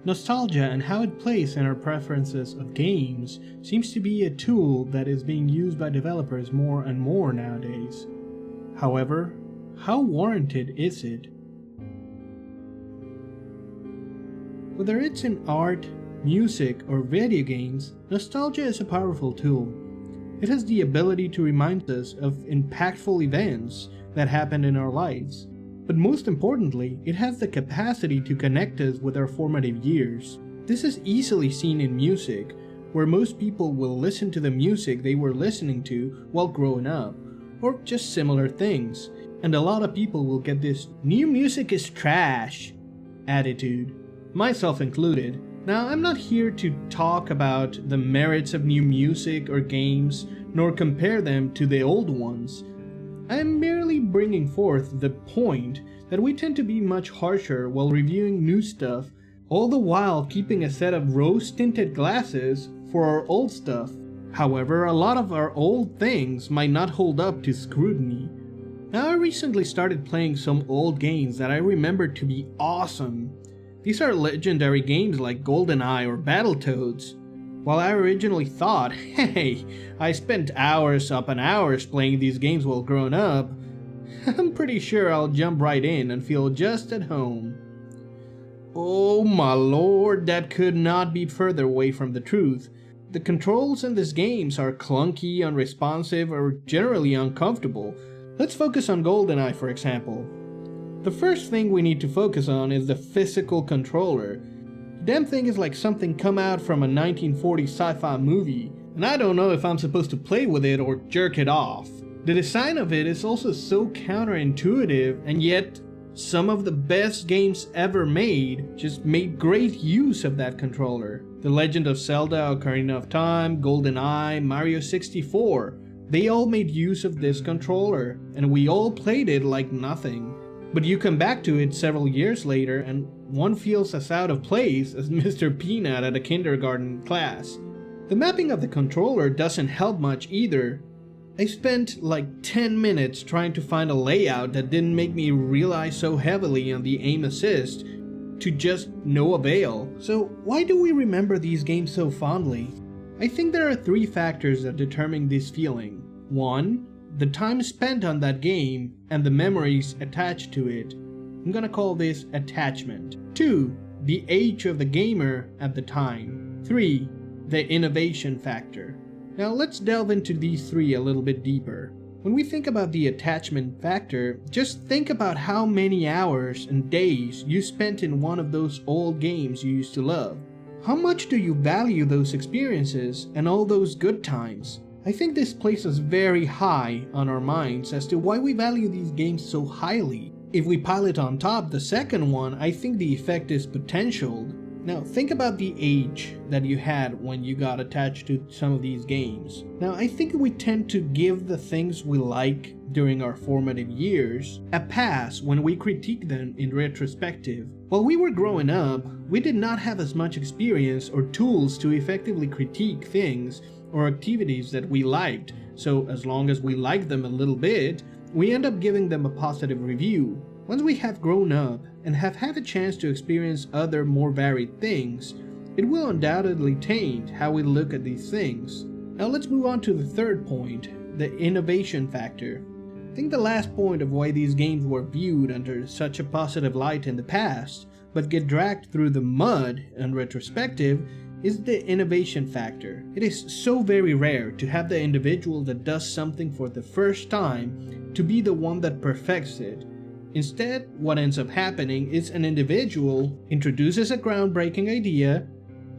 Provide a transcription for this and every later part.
Nostalgia and how it plays in our preferences of games seems to be a tool that is being used by developers more and more nowadays. However, how warranted is it? Whether it's in art, music, or video games, nostalgia is a powerful tool. It has the ability to remind us of impactful events that happened in our lives. But most importantly, it has the capacity to connect us with our formative years. This is easily seen in music, where most people will listen to the music they were listening to while growing up, or just similar things. And a lot of people will get this "new music is trash" attitude, myself included. Now, I'm not here to talk about the merits of new music or games, nor compare them to the old ones. I am merely bringing forth the point that we tend to be much harsher while reviewing new stuff, all the while keeping a set of rose-tinted glasses for our old stuff. However, a lot of our old things might not hold up to scrutiny. Now, I recently started playing some old games that I remember to be awesome. These are legendary games like GoldenEye or Battletoads. While I originally thought, hey, I spent hours upon hours playing these games while growing up, I'm pretty sure I'll jump right in and feel just at home. Oh my lord, that could not be further away from the truth. The controls in these games are clunky, unresponsive, or generally uncomfortable. Let's focus on GoldenEye, for example. The first thing we need to focus on is the physical controller. The damn thing is like something come out from a 1940s sci-fi movie, and I don't know if I'm supposed to play with it or jerk it off. The design of it is also so counterintuitive, and yet some of the best games ever made just made great use of that controller. The Legend of Zelda: Ocarina of Time, GoldenEye, Mario 64, they all made use of this controller, and we all played it like nothing. But you come back to it several years later and one feels as out of place as Mr. Peanut at a kindergarten class. The mapping of the controller doesn't help much either. I spent like 10 minutes trying to find a layout that didn't make me rely so heavily on the aim assist, to just no avail. So why do we remember these games so fondly? I think there are 3 factors that determine this feeling. 1. The time spent on that game and the memories attached to it. I'm gonna call this attachment. 2. The age of the gamer at the time. 3. The innovation factor. Now let's delve into these 3 a little bit deeper. When we think about the attachment factor, just think about how many hours and days you spent in one of those old games you used to love. How much do you value those experiences and all those good times? I think this places very high on our minds as to why we value these games so highly. If we pile it on top the second one, I think the effect is potentialed. Now think about the age that you had when you got attached to some of these games. Now I think we tend to give the things we like during our formative years a pass when we critique them in retrospective. While we were growing up, we did not have as much experience or tools to effectively critique things or activities that we liked, so as long as we liked them a little bit, we end up giving them a positive review. Once we have grown up and have had a chance to experience other more varied things, it will undoubtedly taint how we look at these things. Now let's move on to the third point, the innovation factor. I think the last point of why these games were viewed under such a positive light in the past, but get dragged through the mud in retrospective, is the innovation factor. It is so very rare to have the individual that does something for the first time to be the one that perfects it. Instead, what ends up happening is an individual introduces a groundbreaking idea,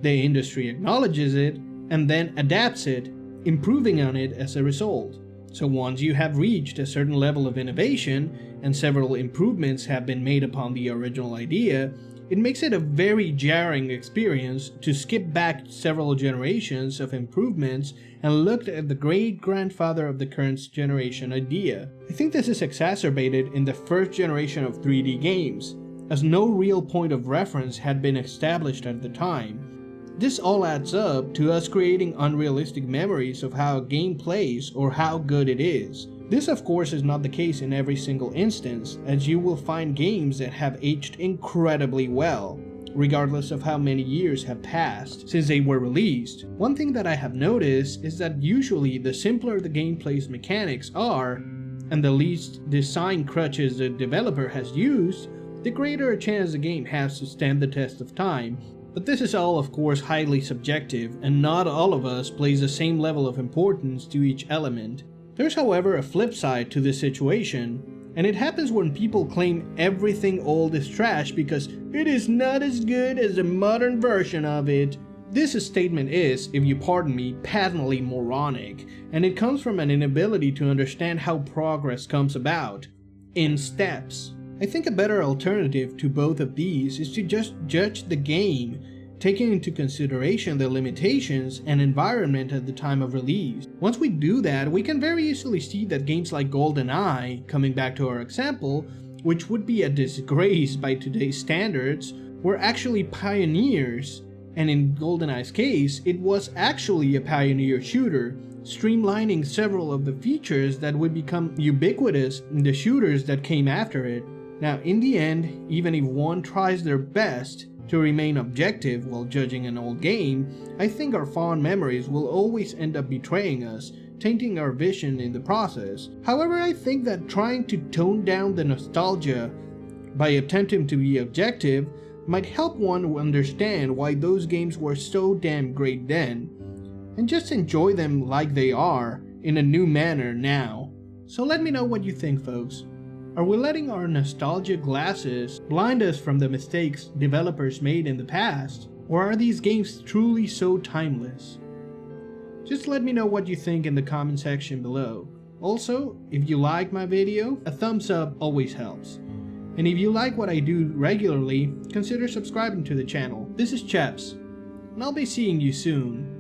the industry acknowledges it, and then adapts it, improving on it as a result. So once you have reached a certain level of innovation, and several improvements have been made upon the original idea, it makes it a very jarring experience to skip back several generations of improvements and look at the great-grandfather of the current generation idea. I think this is exacerbated in the first generation of 3D games, as no real point of reference had been established at the time. This all adds up to us creating unrealistic memories of how a game plays or how good it is. This of course is not the case in every single instance, as you will find games that have aged incredibly well, regardless of how many years have passed since they were released. One thing that I have noticed is that usually the simpler the gameplay's mechanics are, and the least design crutches the developer has used, the greater a chance the game has to stand the test of time. But this is all of course highly subjective, and not all of us place the same level of importance to each element. There's however a flip side to this situation, and it happens when people claim everything old is trash because it is not as good as the modern version of it. This statement is, if you pardon me, patently moronic, and it comes from an inability to understand how progress comes about, in steps. I think a better alternative to both of these is to just judge the game, taking into consideration the limitations and environment at the time of release. Once we do that, we can very easily see that games like GoldenEye, coming back to our example, which would be a disgrace by today's standards, were actually pioneers. And in GoldenEye's case, it was actually a pioneer shooter, streamlining several of the features that would become ubiquitous in the shooters that came after it. Now, in the end, even if one tries their best to remain objective while judging an old game, I think our fond memories will always end up betraying us, tainting our vision in the process. However, I think that trying to tone down the nostalgia by attempting to be objective might help one understand why those games were so damn great then, and just enjoy them like they are in a new manner now. So let me know what you think, folks. Are we letting our nostalgia glasses blind us from the mistakes developers made in the past? Or are these games truly so timeless? Just let me know what you think in the comment section below. Also, if you like my video, a thumbs up always helps. And if you like what I do regularly, consider subscribing to the channel. This is Cheps, and I'll be seeing you soon.